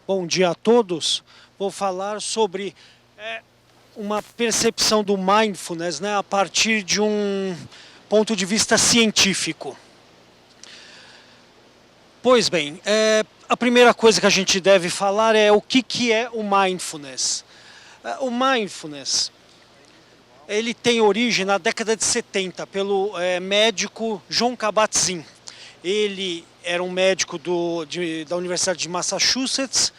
Bom dia a todos. Vou falar sobre uma percepção do mindfulness, né, a partir de um ponto de vista científico. Pois bem, a primeira coisa que a gente deve falar é o que é o mindfulness. O mindfulness, ele tem origem na década de 70 pelo médico Jon Kabat-Zinn. Ele era um médico da Universidade de Massachusetts,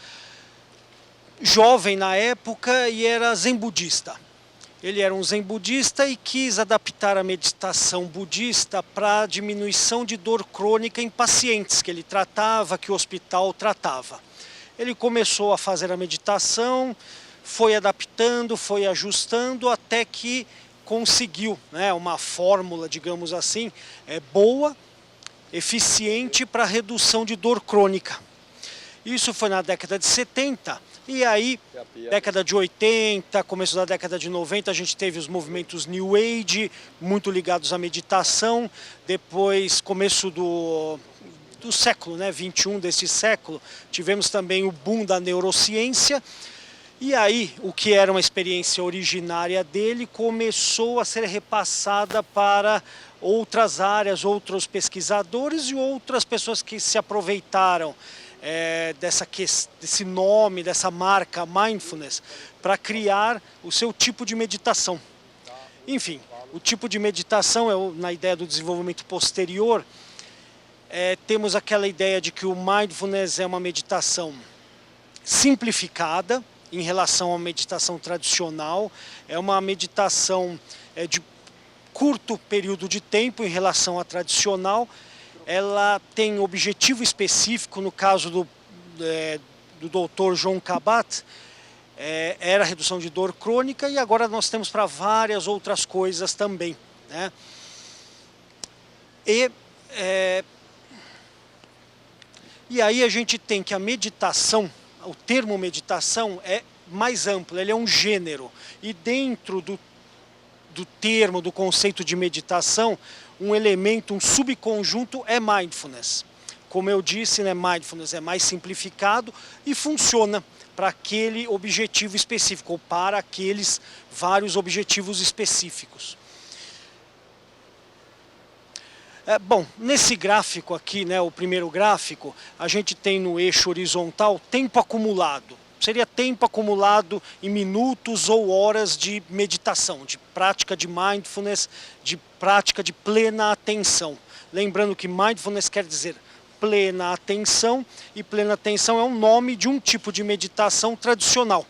jovem na época, e era zen budista. Ele era um zen budista e quis adaptar a meditação budista para a diminuição de dor crônica em pacientes que ele tratava, que o hospital tratava. Ele começou a fazer a meditação, foi adaptando, foi ajustando, até que conseguiu, né, uma fórmula, digamos assim, boa, eficiente para redução de dor crônica. Isso foi na década de 70, e aí, década de 80, começo da década de 90, a gente teve os movimentos New Age, muito ligados à meditação. Depois, começo do século, né, 21 desse século, tivemos também o boom da neurociência. E aí, o que era uma experiência originária dele começou a ser repassada para outras áreas, outros pesquisadores e outras pessoas que se aproveitaram desse nome, dessa marca Mindfulness, para criar o seu tipo de meditação. Enfim, o tipo de meditação, na ideia do desenvolvimento posterior, temos aquela ideia de que o Mindfulness é uma meditação simplificada em relação à meditação tradicional, é uma meditação de curto período de tempo em relação à tradicional. Ela tem objetivo específico, no caso do Dr. Jon Kabat, era a redução de dor crônica, e agora nós temos para várias outras coisas também, né? E aí a gente tem que a meditação, o termo meditação é mais amplo, ele é um gênero, e dentro do termo, do conceito de meditação, um elemento, um subconjunto é mindfulness. Como eu disse, né, mindfulness é mais simplificado e funciona para aquele objetivo específico, ou para aqueles vários objetivos específicos. Bom, nesse gráfico aqui, né, o primeiro gráfico, a gente tem no eixo horizontal tempo acumulado. Seria tempo acumulado em minutos ou horas de meditação, de prática de mindfulness, de prática de plena atenção. Lembrando que mindfulness quer dizer plena atenção, e plena atenção é um nome de um tipo de meditação tradicional.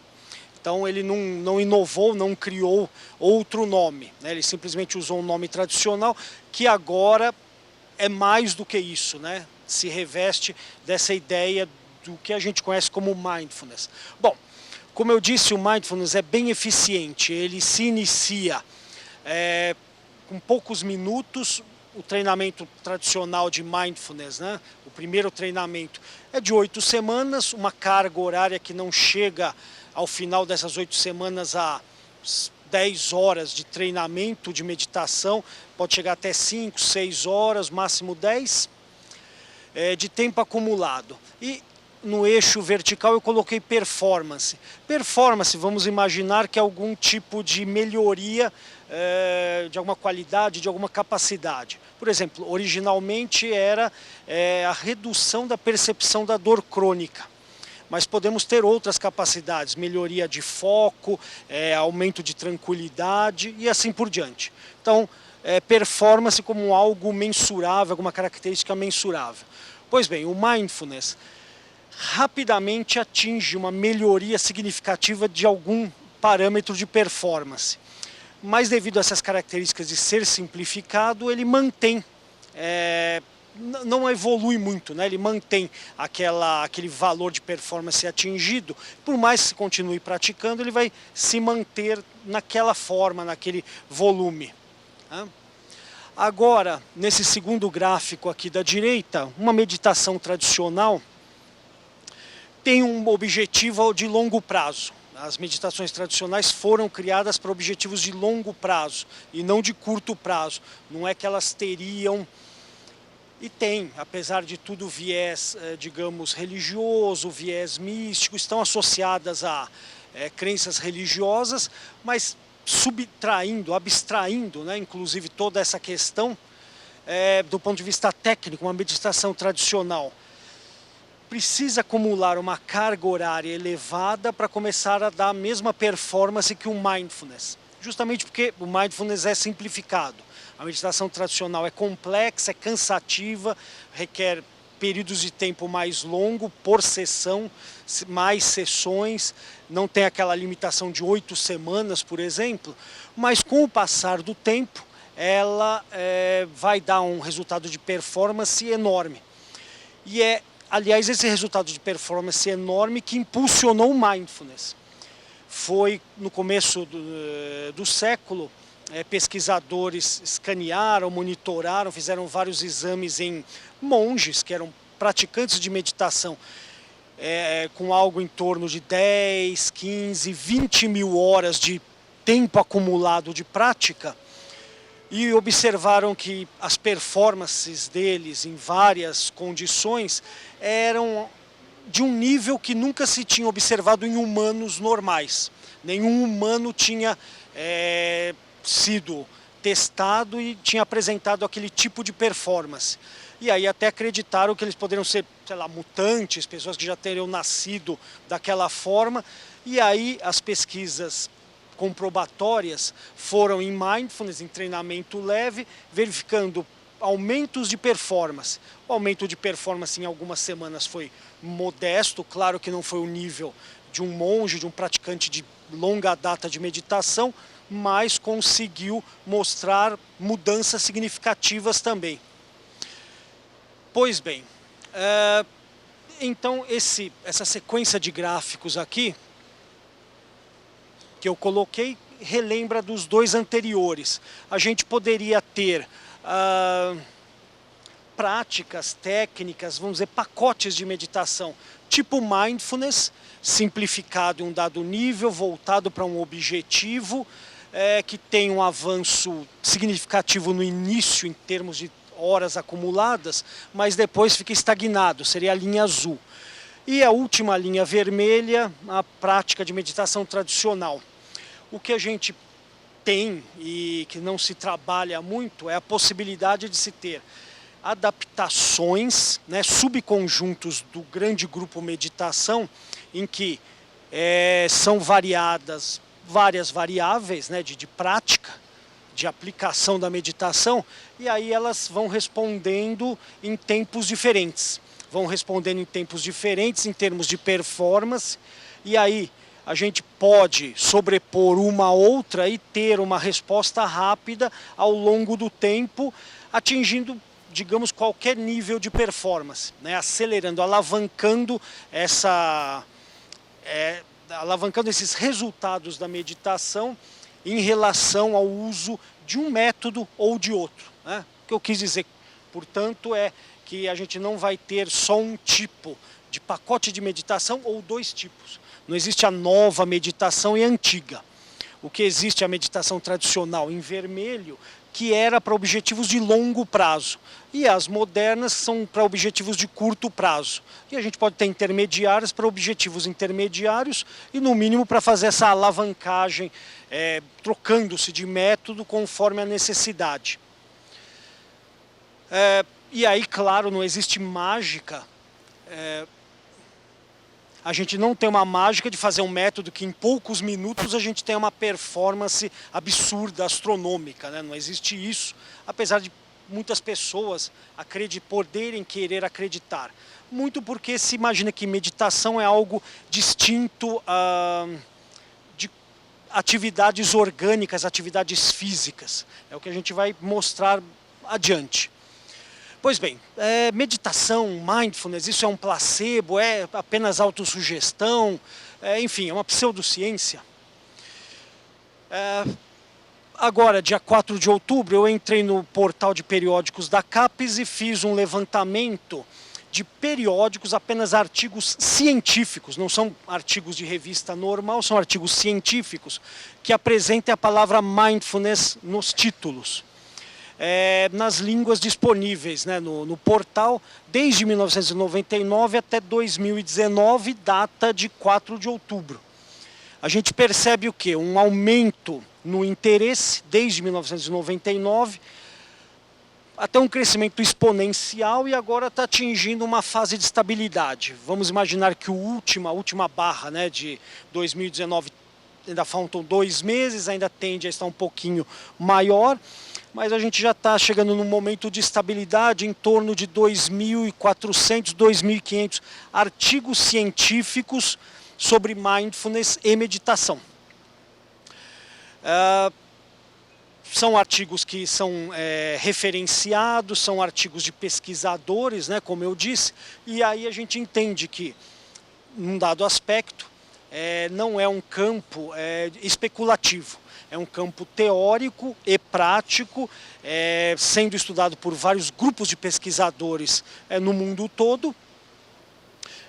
Então ele não inovou, não criou outro nome, né? Ele simplesmente usou um nome tradicional que agora é mais do que isso, né? Se reveste dessa ideia do que a gente conhece como mindfulness. Bom, como eu disse, o mindfulness é bem eficiente, ele se inicia com poucos minutos. O treinamento tradicional de mindfulness, né? O primeiro treinamento é de 8 semanas, uma carga horária que não chega ao final dessas 8 semanas a 10 horas de treinamento de meditação, pode chegar até 5, 6 horas, máximo 10, de tempo acumulado. E no eixo vertical eu coloquei performance. Performance, vamos imaginar que é algum tipo de melhoria de alguma qualidade, de alguma capacidade. Por exemplo, originalmente era a redução da percepção da dor crônica. Mas podemos ter outras capacidades, melhoria de foco, aumento de tranquilidade e assim por diante. Então, performance como algo mensurável, alguma característica mensurável. Pois bem, o mindfulness rapidamente atinge uma melhoria significativa de algum parâmetro de performance. Mas devido a essas características de ser simplificado, ele mantém, não evolui muito, né? Ele mantém aquele valor de performance atingido. Por mais que se continue praticando, ele vai se manter naquela forma, naquele volume, né? Agora, nesse segundo gráfico aqui da direita, uma meditação tradicional tem um objetivo de longo prazo. As meditações tradicionais foram criadas para objetivos de longo prazo e não de curto prazo. Não é que elas teriam E tem, apesar de tudo, viés, digamos, religioso, viés místico, estão associadas a crenças religiosas, mas subtraindo, abstraindo, né, inclusive toda essa questão, do ponto de vista técnico, uma meditação tradicional precisa acumular uma carga horária elevada para começar a dar a mesma performance que o mindfulness. Justamente porque o mindfulness é simplificado. A meditação tradicional é complexa, é cansativa, requer períodos de tempo mais longo por sessão, mais sessões, não tem aquela limitação de 8 semanas, por exemplo, mas com o passar do tempo, ela vai dar um resultado de performance enorme. E aliás, esse resultado de performance enorme que impulsionou o mindfulness. Foi no começo do século, pesquisadores escanearam, monitoraram, fizeram vários exames em monges que eram praticantes de meditação, com algo em torno de 10, 15, 20 mil horas de tempo acumulado de prática, e observaram que as performances deles em várias condições eram de um nível que nunca se tinha observado em humanos normais. Nenhum humano tinha sido testado e tinha apresentado aquele tipo de performance. E aí até acreditaram que eles poderiam ser, sei lá, mutantes, pessoas que já teriam nascido daquela forma. E aí as pesquisas comprobatórias foram em mindfulness, em treinamento leve, verificando aumentos de performance. O aumento de performance em algumas semanas foi modesto, claro que não foi o nível de um monge, de um praticante de longa data de meditação, mas conseguiu mostrar mudanças significativas também. Pois bem, então essa sequência de gráficos aqui, que eu coloquei, relembra dos dois anteriores. A gente poderia ter práticas, técnicas, vamos dizer, pacotes de meditação, tipo mindfulness, simplificado em um dado nível, voltado para um objetivo, que tem um avanço significativo no início, em termos de horas acumuladas, mas depois fica estagnado, seria a linha azul. E a última linha vermelha, a prática de meditação tradicional. O que a gente tem e que não se trabalha muito é a possibilidade de se ter adaptações, né, subconjuntos do grande grupo meditação, em que são variadas várias variáveis, né, de prática, de aplicação da meditação, e aí elas vão respondendo em tempos diferentes. Vão respondendo em tempos diferentes em termos de performance, e aí a gente pode sobrepor uma a outra e ter uma resposta rápida ao longo do tempo, atingindo, digamos, qualquer nível de performance, né? Acelerando, alavancando alavancando esses resultados da meditação em relação ao uso de um método ou de outro, né? O que eu quis dizer, portanto, é que a gente não vai ter só um tipo de pacote de meditação ou dois tipos. Não existe a nova meditação e a antiga. O que existe é a meditação tradicional em vermelho, que era para objetivos de longo prazo. E as modernas são para objetivos de curto prazo. E a gente pode ter intermediárias para objetivos intermediários e, no mínimo, para fazer essa alavancagem, trocando-se de método conforme a necessidade. E aí, claro, não existe mágica. A gente não tem uma mágica de fazer um método que em poucos minutos a gente tenha uma performance absurda, astronômica, né? Não existe isso, apesar de muitas pessoas poderem querer acreditar. Muito porque se imagina que meditação é algo distinto de atividades orgânicas, atividades físicas. É o que a gente vai mostrar adiante. Pois bem, meditação, mindfulness, isso é um placebo, é apenas autossugestão, enfim, é uma pseudociência. Agora, dia 4 de outubro, eu entrei no portal de periódicos da CAPES e fiz um levantamento de periódicos, apenas artigos científicos, não são artigos de revista normal, são artigos científicos que apresentem a palavra mindfulness nos títulos. nas línguas disponíveis, né, no portal, desde 1999 até 2019, data de 4 de outubro. A gente percebe o quê? Um aumento no interesse desde 1999, até um crescimento exponencial, e agora está atingindo uma fase de estabilidade. Vamos imaginar que a última barra, né, de 2019, ainda faltam 2 meses, ainda tende a estar um pouquinho maior, mas a gente já está chegando num momento de estabilidade em torno de 2.400, 2.500 artigos científicos sobre mindfulness e meditação. São artigos que são referenciados, são artigos de pesquisadores, né, como eu disse, e aí a gente entende que, num dado aspecto, não é um campo especulativo, é um campo teórico e prático, sendo estudado por vários grupos de pesquisadores no mundo todo,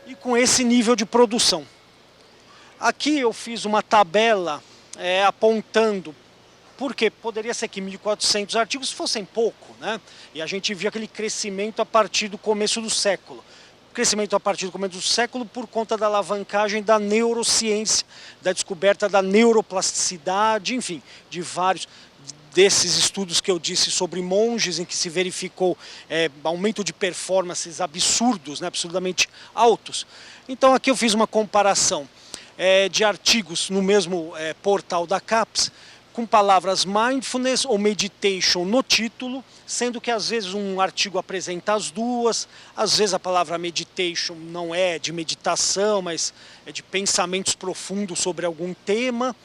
e com esse nível de produção. Aqui eu fiz uma tabela apontando, porque poderia ser que 1.400 artigos fossem pouco, né? E a gente via aquele crescimento a partir do começo do século. Crescimento a partir do começo do século por conta da alavancagem da neurociência, da descoberta da neuroplasticidade, enfim, de vários desses estudos que eu disse sobre monges, em que se verificou aumento de performances absurdos, né, absurdamente altos. Então aqui eu fiz uma comparação de artigos no mesmo portal da CAPES, com palavras mindfulness ou meditation no título, sendo que às vezes um artigo apresenta as duas, às vezes a palavra meditation não é de meditação, mas é de pensamentos profundos sobre algum tema.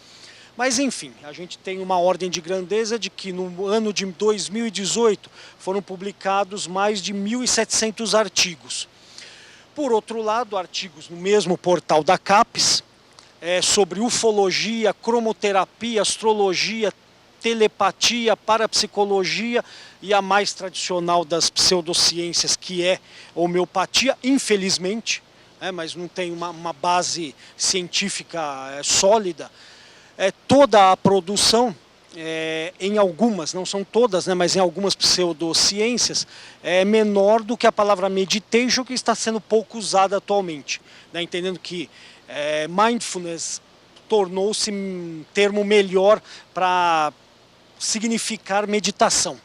Mas enfim, a gente tem uma ordem de grandeza de que no ano de 2018 foram publicados mais de 1.700 artigos. Por outro lado, artigos no mesmo portal da CAPES, sobre ufologia, cromoterapia, astrologia, telepatia, parapsicologia e a mais tradicional das pseudociências, que é a homeopatia, infelizmente, mas não tem uma base científica sólida. Toda a produção, em algumas, não são todas, né, mas em algumas pseudociências, é menor do que a palavra meditation, que está sendo pouco usada atualmente, né, entendendo que mindfulness tornou-se um termo melhor para significar meditação.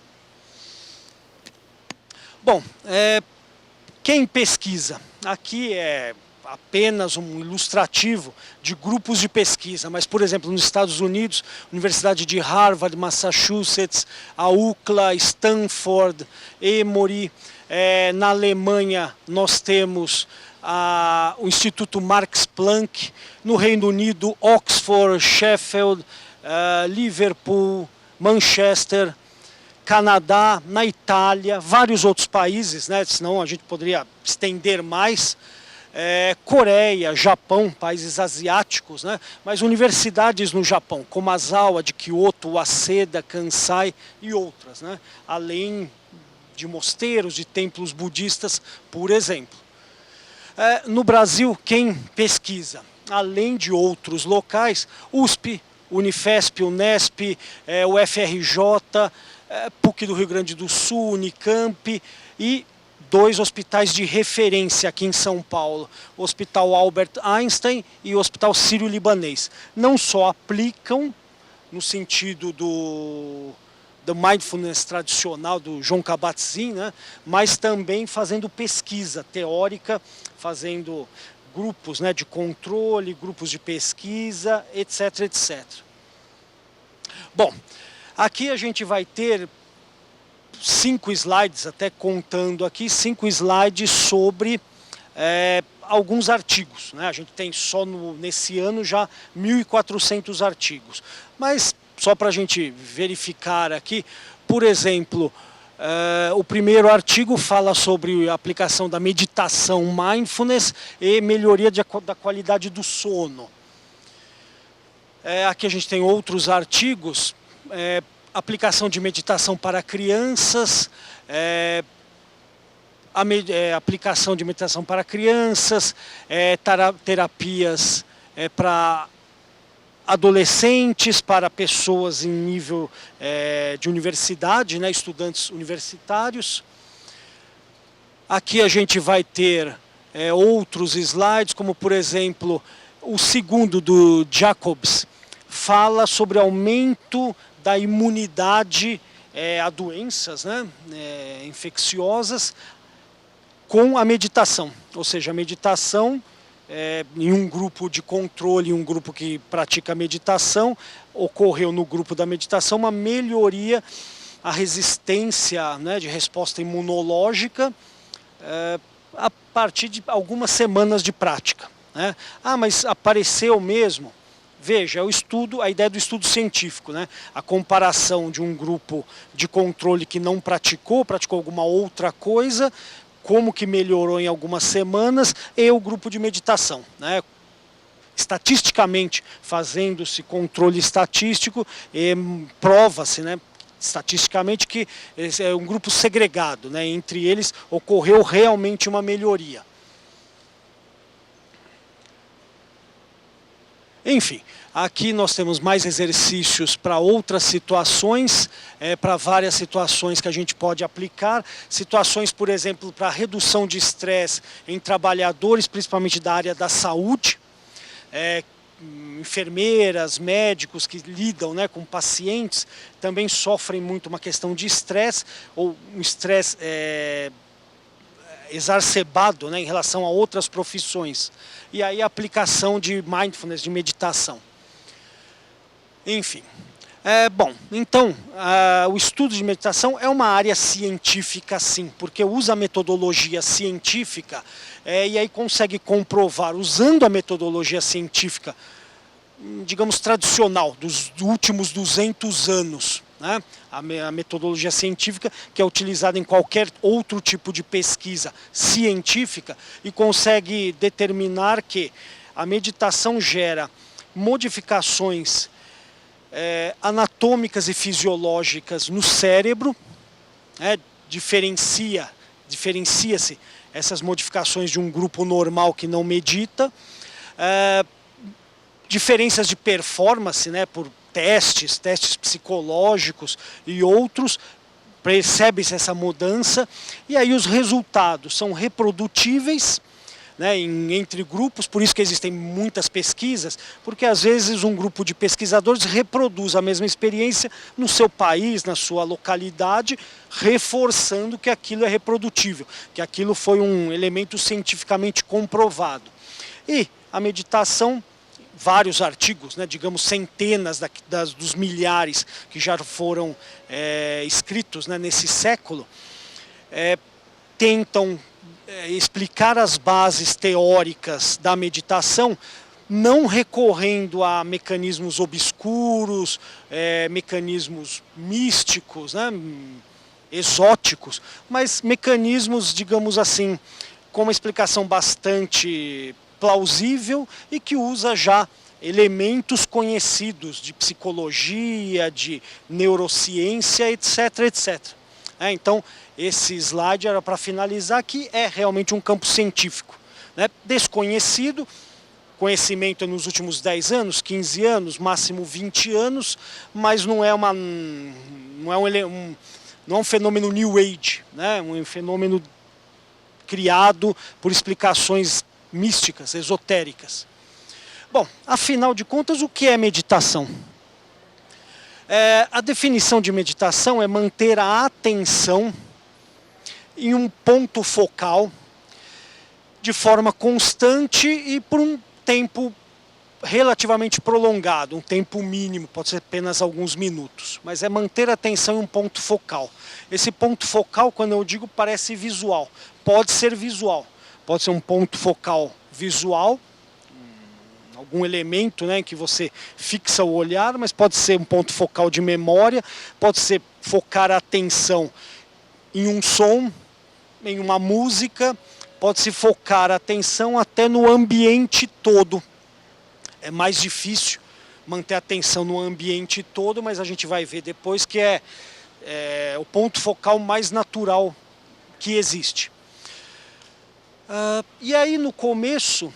Bom, quem pesquisa? Aqui é apenas um ilustrativo de grupos de pesquisa, mas, por exemplo, nos Estados Unidos, Universidade de Harvard, Massachusetts, a UCLA, Stanford, Emory. Na Alemanha nós temos o Instituto Max Planck, no Reino Unido, Oxford, Sheffield, Liverpool, Manchester, Canadá, na Itália, vários outros países, né? Senão a gente poderia estender mais, Coreia, Japão, países asiáticos, né? Mas universidades no Japão, como a Zawa de Kyoto, Waseda, Kansai e outras, né? Além de mosteiros, de templos budistas, por exemplo. No Brasil, quem pesquisa? Além de outros locais, USP, Unifesp, Unesp, UFRJ, PUC do Rio Grande do Sul, Unicamp e 2 hospitais de referência aqui em São Paulo, o Hospital Albert Einstein e o Hospital Sírio-Libanês. Não só aplicam no sentido do mindfulness tradicional do Jon Kabat-Zinn, né, mas também fazendo pesquisa teórica, fazendo grupos, né, de controle, grupos de pesquisa, etc, etc. Bom, aqui a gente vai ter 5 slides, até contando aqui, 5 slides sobre alguns artigos, né? A gente tem só nesse ano já 1.400 artigos, mas só para a gente verificar aqui, por exemplo, o primeiro artigo fala sobre a aplicação da meditação mindfulness e melhoria da qualidade do sono. Aqui a gente tem outros artigos, aplicação de meditação para crianças, aplicação de meditação para crianças, terapias para adolescentes, para pessoas em nível de universidade, né, estudantes universitários. Aqui a gente vai ter outros slides, como por exemplo, o segundo do Jacobs, fala sobre aumento da imunidade a doenças, né, infecciosas com a meditação. Ou seja, a meditação, em um grupo de controle, um grupo que pratica meditação, ocorreu no grupo da meditação uma melhoria, a resistência, né, de resposta imunológica, a partir de algumas semanas de prática, né? Ah, mas apareceu mesmo? Veja, o estudo, a ideia do estudo científico, né? A comparação de um grupo de controle que não praticou alguma outra coisa, como que melhorou em algumas semanas, e o grupo de meditação, né? Estatisticamente, fazendo-se controle estatístico, prova-se, né, estatisticamente, que é um grupo segregado, né? Entre eles ocorreu realmente uma melhoria. Enfim, aqui nós temos mais exercícios para outras situações, para várias situações que a gente pode aplicar. Situações, por exemplo, para redução de estresse em trabalhadores, principalmente da área da saúde, enfermeiras, médicos que lidam, né, com pacientes, também sofrem muito uma questão de estresse, ou um estresse exacerbado, né, em relação a outras profissões. E aí a aplicação de mindfulness, de meditação. Enfim. Bom, então, o estudo de meditação é uma área científica, sim, porque usa a metodologia científica e aí consegue comprovar, usando a metodologia científica, digamos, tradicional, dos últimos 200 anos, né? A metodologia científica que é utilizada em qualquer outro tipo de pesquisa científica, e consegue determinar que a meditação gera modificações anatômicas e fisiológicas no cérebro, diferencia-se essas modificações de um grupo normal que não medita, diferenças de performance, né, por testes psicológicos e outros, percebe-se essa mudança, e aí os resultados são reprodutíveis, né, entre grupos. Por isso que existem muitas pesquisas, porque às vezes um grupo de pesquisadores reproduz a mesma experiência no seu país, na sua localidade, reforçando que aquilo é reprodutível, que aquilo foi um elemento cientificamente comprovado. E a meditação, vários artigos, né, digamos centenas dos milhares que já foram escritos, né, nesse século, tentam explicar as bases teóricas da meditação, não recorrendo a mecanismos obscuros, mecanismos místicos, né, exóticos, mas mecanismos, digamos assim, com uma explicação bastante plausível e que usa já elementos conhecidos de psicologia, de neurociência, etc, etc. Então, esse slide era para finalizar, que é realmente um campo científico, né, desconhecido, conhecimento nos últimos 10 anos, 15 anos, máximo 20 anos, mas não é um fenômeno New Age, né, um fenômeno criado por explicações místicas, esotéricas. Bom, afinal de contas, o que é meditação? A definição de meditação é manter a atenção em um ponto focal de forma constante e por um tempo relativamente prolongado, um tempo mínimo, pode ser apenas alguns minutos, mas é manter a atenção em um ponto focal. Esse ponto focal, quando eu digo, parece visual, pode ser um ponto focal visual, algum elemento, né, que você fixa o olhar, mas pode ser um ponto focal de memória, pode ser focar a atenção em um som, em uma música, pode-se focar a atenção até no ambiente todo. É mais difícil manter a atenção no ambiente todo, mas a gente vai ver depois que é o ponto focal mais natural que existe. E aí no começo,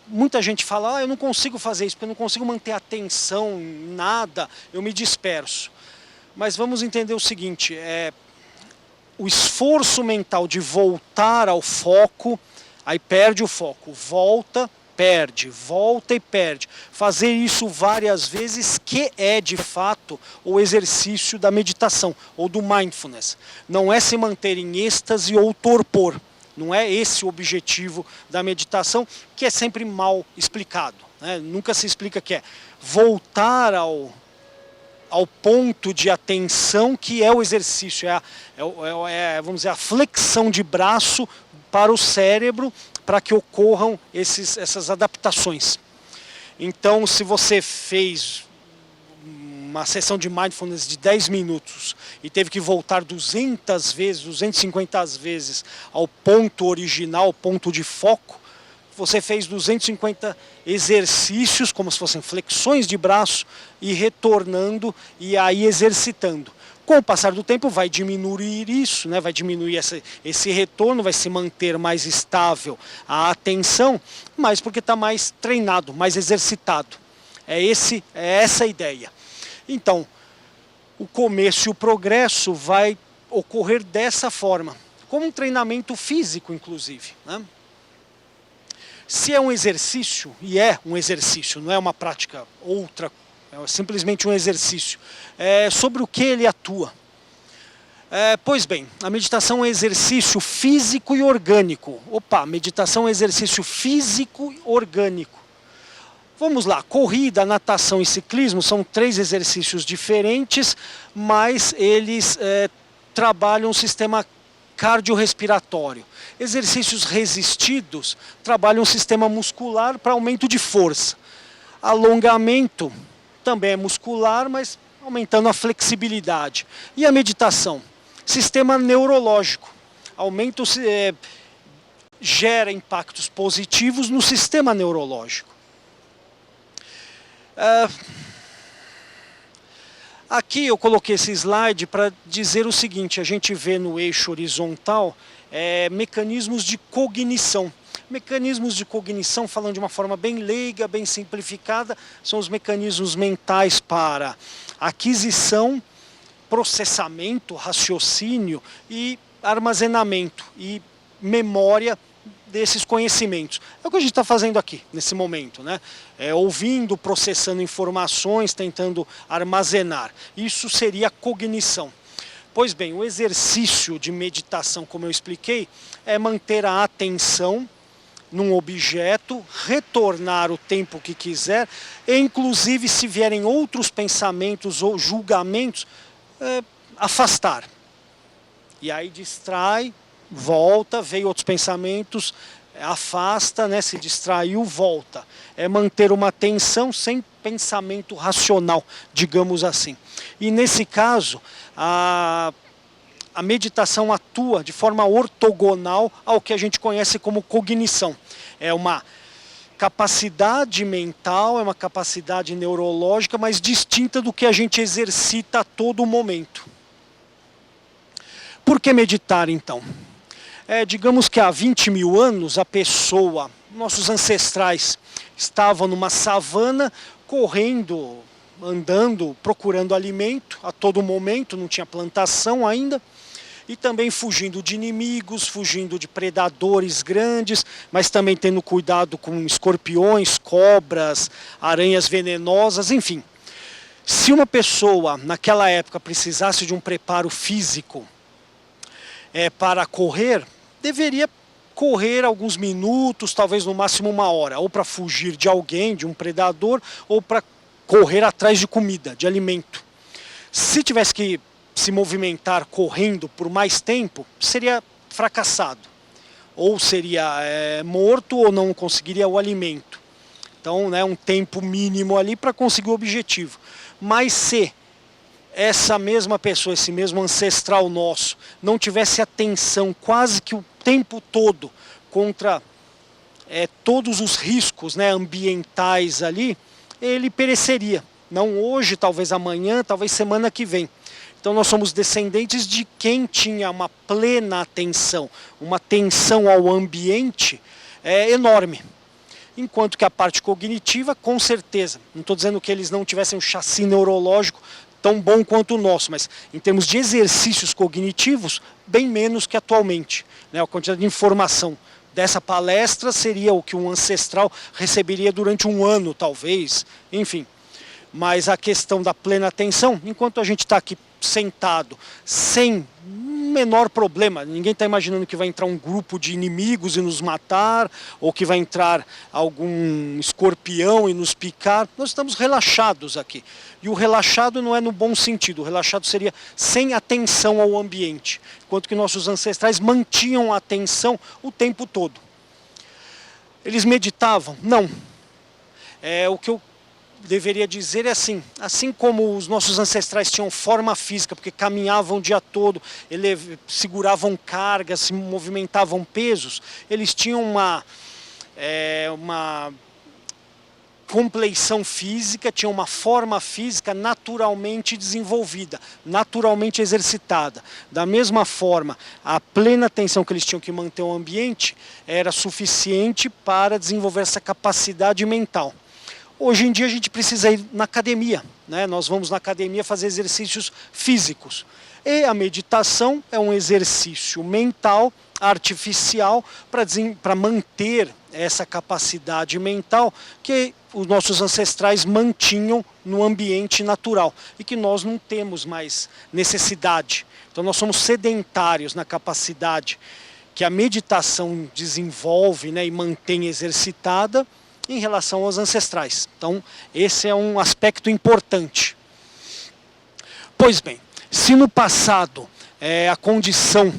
muita gente fala, eu não consigo fazer isso, porque eu não consigo manter a atenção em nada, eu me disperso. Mas vamos entender o seguinte, o esforço mental de voltar ao foco, aí perde o foco, volta e perde. Fazer isso várias vezes, que é de fato o exercício da meditação ou do mindfulness. Não é se manter em êxtase ou torpor. Não é esse o objetivo da meditação, que é sempre mal explicado, né? Nunca se explica que é voltar ao ponto de atenção, que é o exercício, vamos dizer, a flexão de braço para o cérebro, para que ocorram essas adaptações. Então, se você fez uma sessão de mindfulness de 10 minutos e teve que voltar 200 vezes, 250 vezes ao ponto original, ponto de foco, você fez 250 exercícios, como se fossem flexões de braço, e retornando e aí exercitando. Com o passar do tempo vai diminuir isso, né? Vai diminuir esse retorno, vai se manter mais estável a atenção, mas porque está mais treinado, mais exercitado. É essa a ideia. Então, o começo e o progresso vai ocorrer dessa forma, como um treinamento físico, inclusive, né? Se é um exercício, e é um exercício, não é uma prática outra, é simplesmente um exercício, sobre o que ele atua? Pois bem, a meditação é um exercício físico e orgânico. Meditação é um exercício físico e orgânico. Vamos lá, corrida, natação e ciclismo são 3 exercícios diferentes, mas eles trabalham o sistema cardiorrespiratório. Exercícios resistidos trabalham o sistema muscular para aumento de força. Alongamento também é muscular, mas aumentando a flexibilidade. E a meditação? Sistema neurológico. Gera impactos positivos no sistema neurológico. Aqui eu coloquei esse slide para dizer o seguinte, a gente vê no eixo horizontal mecanismos de cognição. Mecanismos de cognição, falando de uma forma bem leiga, bem simplificada, são os mecanismos mentais para aquisição, processamento, raciocínio e armazenamento e memória desses conhecimentos. É o que a gente está fazendo aqui, nesse momento, né? Ouvindo, processando informações, tentando armazenar. Isso seria a cognição. Pois bem, o exercício de meditação, como eu expliquei, é manter a atenção num objeto, retornar o tempo que quiser, e inclusive se vierem outros pensamentos ou julgamentos, afastar. E aí distrai, volta, veio outros pensamentos, afasta, né, se distraiu, volta. É manter uma atenção sem pensamento racional, digamos assim. E nesse caso, a meditação atua de forma ortogonal ao que a gente conhece como cognição. É uma capacidade mental, é uma capacidade neurológica, mas distinta do que a gente exercita a todo momento. Por que meditar, então? Digamos que há 20 mil anos, a pessoa, nossos ancestrais, estavam numa savana, correndo, andando, procurando alimento a todo momento, não tinha plantação ainda, e também fugindo de inimigos, fugindo de predadores grandes, mas também tendo cuidado com escorpiões, cobras, aranhas venenosas, enfim. Se uma pessoa, naquela época, precisasse de um preparo físico para correr, deveria correr alguns minutos, talvez no máximo 1 hora, ou para fugir de alguém, de um predador, ou para correr atrás de comida, de alimento. Se tivesse que se movimentar correndo por mais tempo, seria fracassado. Ou seria morto ou não conseguiria o alimento. Então, né, um tempo mínimo ali para conseguir o objetivo. Mas se essa mesma pessoa, esse mesmo ancestral nosso, não tivesse atenção quase que o tempo todo contra todos os riscos, né, ambientais ali, ele pereceria. Não hoje, talvez amanhã, talvez semana que vem. Então nós somos descendentes de quem tinha uma plena atenção, uma atenção ao ambiente enorme. Enquanto que a parte cognitiva, com certeza, não estou dizendo que eles não tivessem um chassi neurológico tão bom quanto o nosso, mas em termos de exercícios cognitivos, bem menos que atualmente, né? A quantidade de informação dessa palestra seria o que um ancestral receberia durante um ano, talvez, enfim. Mas a questão da plena atenção, enquanto a gente está aqui sentado, sem menor problema, ninguém está imaginando que vai entrar um grupo de inimigos e nos matar, ou que vai entrar algum escorpião e nos picar, nós estamos relaxados aqui. E o relaxado não é no bom sentido, o relaxado seria sem atenção ao ambiente, enquanto que nossos ancestrais mantinham a atenção o tempo todo. Eles meditavam? Não. O que eu deveria dizer é assim como os nossos ancestrais tinham forma física, porque caminhavam o dia todo, seguravam cargas, se movimentavam pesos, eles tinham uma compleição física, tinham uma forma física naturalmente desenvolvida, naturalmente exercitada. Da mesma forma, a plena atenção que eles tinham que manter o ambiente era suficiente para desenvolver essa capacidade mental. Hoje em dia a gente precisa ir na academia, né? Nós vamos na academia fazer exercícios físicos. E a meditação é um exercício mental, artificial, para manter essa capacidade mental que os nossos ancestrais mantinham no ambiente natural e que nós não temos mais necessidade. Então nós somos sedentários na capacidade que a meditação desenvolve, né, e mantém exercitada, em relação aos ancestrais. Então, esse é um aspecto importante. Pois bem, se no passado a condição,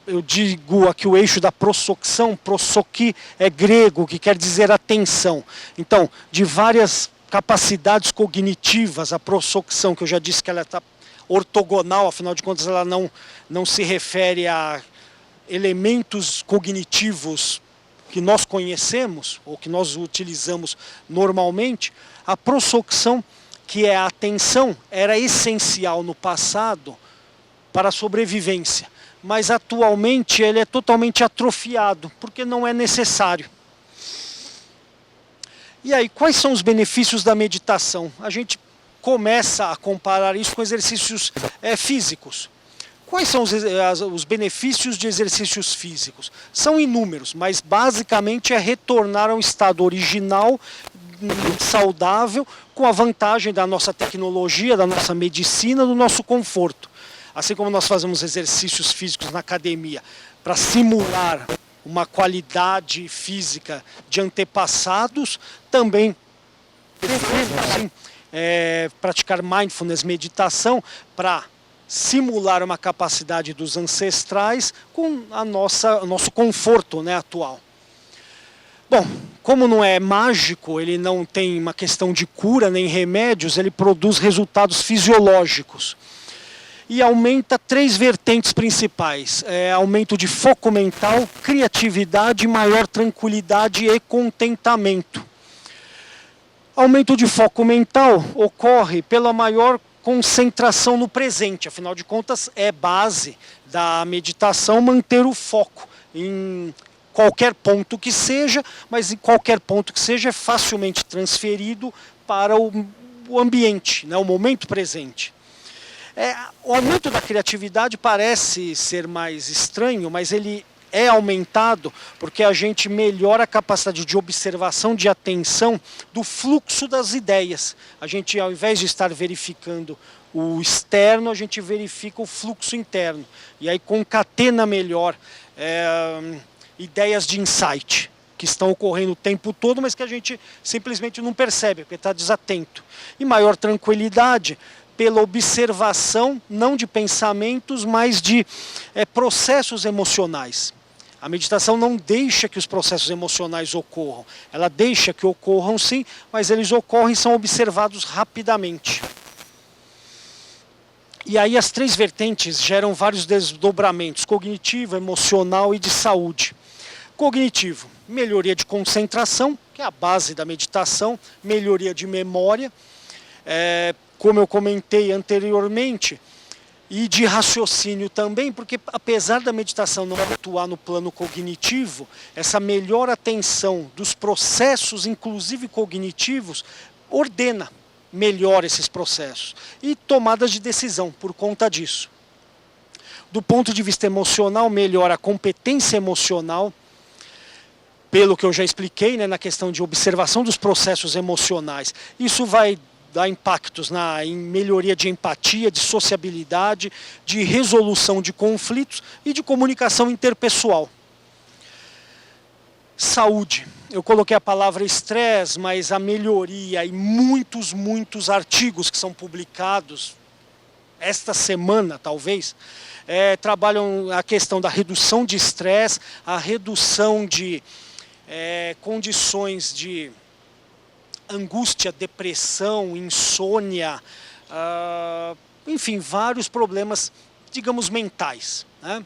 eu digo aqui o eixo da prosoxão, prosoqui é grego, que quer dizer atenção. Então, de várias capacidades cognitivas, a prosoxão, que eu já disse que ela está ortogonal, afinal de contas ela não se refere a elementos cognitivos que nós conhecemos, ou que nós utilizamos normalmente, a prosoxão, que é a atenção, era essencial no passado para a sobrevivência. Mas atualmente ele é totalmente atrofiado, porque não é necessário. E aí, quais são os benefícios da meditação? A gente começa a comparar isso com exercícios físicos. Quais são os benefícios de exercícios físicos? São inúmeros, mas basicamente é retornar ao estado original, saudável, com a vantagem da nossa tecnologia, da nossa medicina, do nosso conforto. Assim como nós fazemos exercícios físicos na academia para simular uma qualidade física de antepassados, também devemos praticar mindfulness, meditação, para simular uma capacidade dos ancestrais com o nosso conforto, né, atual. Bom, como não é mágico, ele não tem uma questão de cura nem remédios, ele produz resultados fisiológicos. E aumenta 3 vertentes principais: aumento de foco mental, criatividade, maior tranquilidade e contentamento. Aumento de foco mental ocorre pela maior concentração no presente, afinal de contas é base da meditação manter o foco em qualquer ponto que seja, mas em qualquer ponto que seja é facilmente transferido para o ambiente, né, o momento presente. O aumento da criatividade parece ser mais estranho, mas ele é aumentado porque a gente melhora a capacidade de observação, de atenção do fluxo das ideias. A gente, ao invés de estar verificando o externo, a gente verifica o fluxo interno. E aí concatena melhor ideias de insight, que estão ocorrendo o tempo todo, mas que a gente simplesmente não percebe, porque está desatento. E maior tranquilidade pela observação, não de pensamentos, mas de processos emocionais. A meditação não deixa que os processos emocionais ocorram. Ela deixa que ocorram sim, mas eles ocorrem e são observados rapidamente. E aí as 3 vertentes geram vários desdobramentos: cognitivo, emocional e de saúde. Cognitivo, melhoria de concentração, que é a base da meditação, melhoria de memória. Como eu comentei anteriormente, e de raciocínio também, porque apesar da meditação não atuar no plano cognitivo, essa melhor atenção dos processos, inclusive cognitivos, ordena melhor esses processos e tomadas de decisão por conta disso. Do ponto de vista emocional, melhora a competência emocional, pelo que eu já expliquei, né, na questão de observação dos processos emocionais. Isso vai dar impactos em melhoria de empatia, de sociabilidade, de resolução de conflitos e de comunicação interpessoal. Saúde. Eu coloquei a palavra estresse, mas a melhoria e muitos artigos que são publicados esta semana, talvez, trabalham a questão da redução de estresse, a redução de condições de angústia, depressão, insônia, enfim, vários problemas, digamos, mentais, né?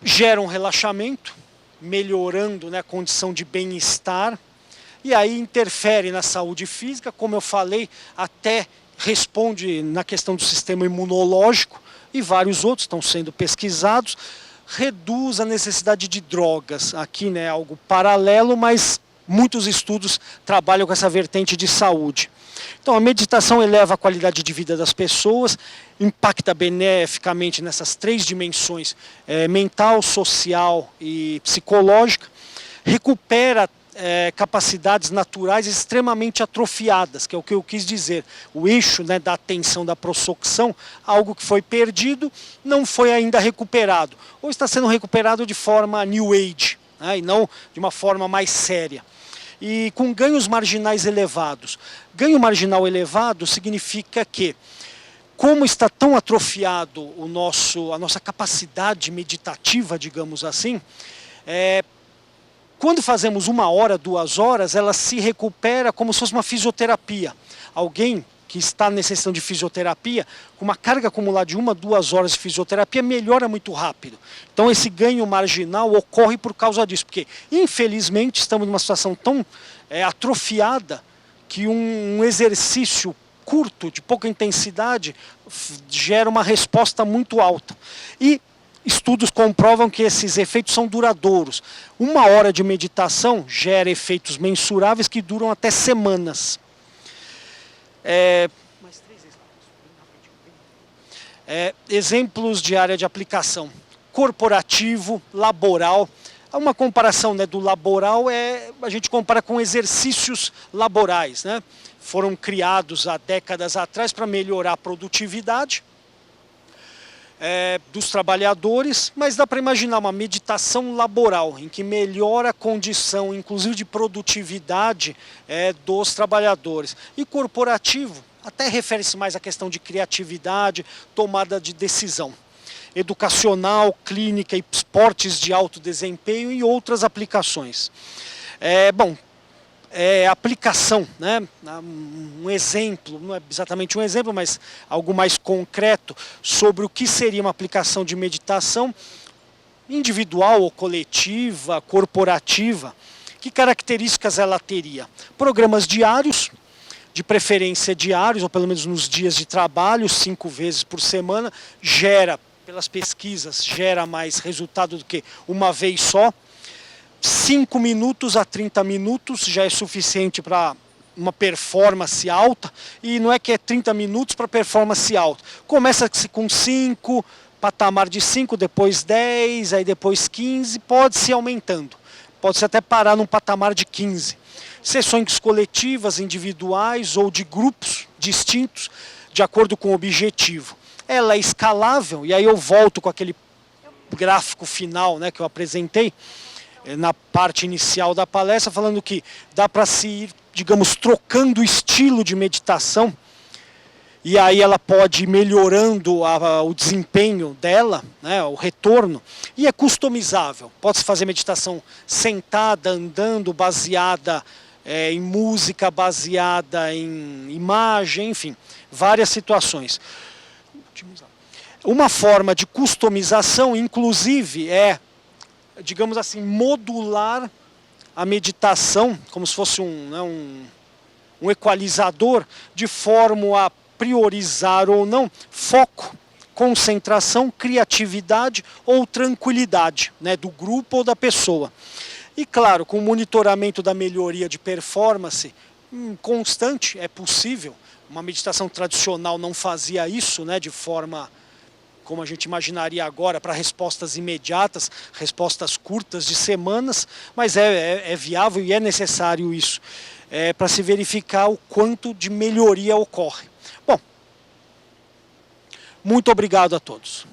Geram relaxamento, melhorando, né, a condição de bem-estar, e aí interfere na saúde física, como eu falei, até responde na questão do sistema imunológico, e vários outros estão sendo pesquisados. Reduz a necessidade de drogas. Aqui, né, algo paralelo, mas muitos estudos trabalham com essa vertente de saúde. Então a meditação eleva a qualidade de vida das pessoas, impacta beneficamente nessas três dimensões, mental, social e psicológica, recupera capacidades naturais extremamente atrofiadas, que é o que eu quis dizer. O eixo, né, da atenção, da prossoxão, algo que foi perdido, não foi ainda recuperado. Ou está sendo recuperado de forma New Age, né, e não de uma forma mais séria. E com ganhos marginais elevados. Ganho marginal elevado significa que, como está tão atrofiado a nossa capacidade meditativa, digamos assim, quando fazemos 1 hora, 2 horas, ela se recupera como se fosse uma fisioterapia. Alguém que está necessitando de fisioterapia, com uma carga acumulada de 1, 2 horas de fisioterapia, melhora muito rápido. Então esse ganho marginal ocorre por causa disso, porque infelizmente estamos numa situação tão atrofiada que um exercício curto, de pouca intensidade, gera uma resposta muito alta. E estudos comprovam que esses efeitos são duradouros. 1 hora de meditação gera efeitos mensuráveis que duram até semanas. Exemplos de área de aplicação: corporativo, laboral. Uma comparação, né, do laboral a gente compara com exercícios laborais, né? Foram criados há décadas atrás para melhorar a produtividade dos trabalhadores, mas dá para imaginar uma meditação laboral, em que melhora a condição, inclusive de produtividade dos trabalhadores. E corporativo, até refere-se mais à questão de criatividade, tomada de decisão. Educacional, clínica e esportes de alto desempenho e outras aplicações. Aplicação, né? Um exemplo, não é exatamente um exemplo, mas algo mais concreto sobre o que seria uma aplicação de meditação individual ou coletiva, corporativa. Que características ela teria? Programas diários, de preferência diários, ou pelo menos nos dias de trabalho, 5 vezes por semana, pelas pesquisas, gera mais resultado do que uma vez só. 5 minutos a 30 minutos já é suficiente para uma performance alta, e não é que é 30 minutos para performance alta. Começa-se com 5, patamar de 5, depois 10, aí depois 15, pode-se aumentando. Pode-se até parar num patamar de 15. Sessões coletivas, individuais ou de grupos distintos, de acordo com o objetivo. Ela é escalável, e aí eu volto com aquele gráfico final, né, que eu apresentei na parte inicial da palestra, falando que dá para se ir, digamos, trocando o estilo de meditação, e aí ela pode ir melhorando o desempenho dela, né, o retorno, e é customizável. Pode-se fazer meditação sentada, andando, baseada em música, baseada em imagem, enfim, várias situações. Uma forma de customização, inclusive, digamos assim, modular a meditação, como se fosse um equalizador, de forma a priorizar ou não foco, concentração, criatividade ou tranquilidade, né, do grupo ou da pessoa. E claro, com o monitoramento da melhoria de performance constante, é possível. Uma meditação tradicional não fazia isso, né, de forma como a gente imaginaria agora, para respostas imediatas, respostas curtas de semanas, mas é viável e é necessário isso, para se verificar o quanto de melhoria ocorre. Bom, muito obrigado a todos.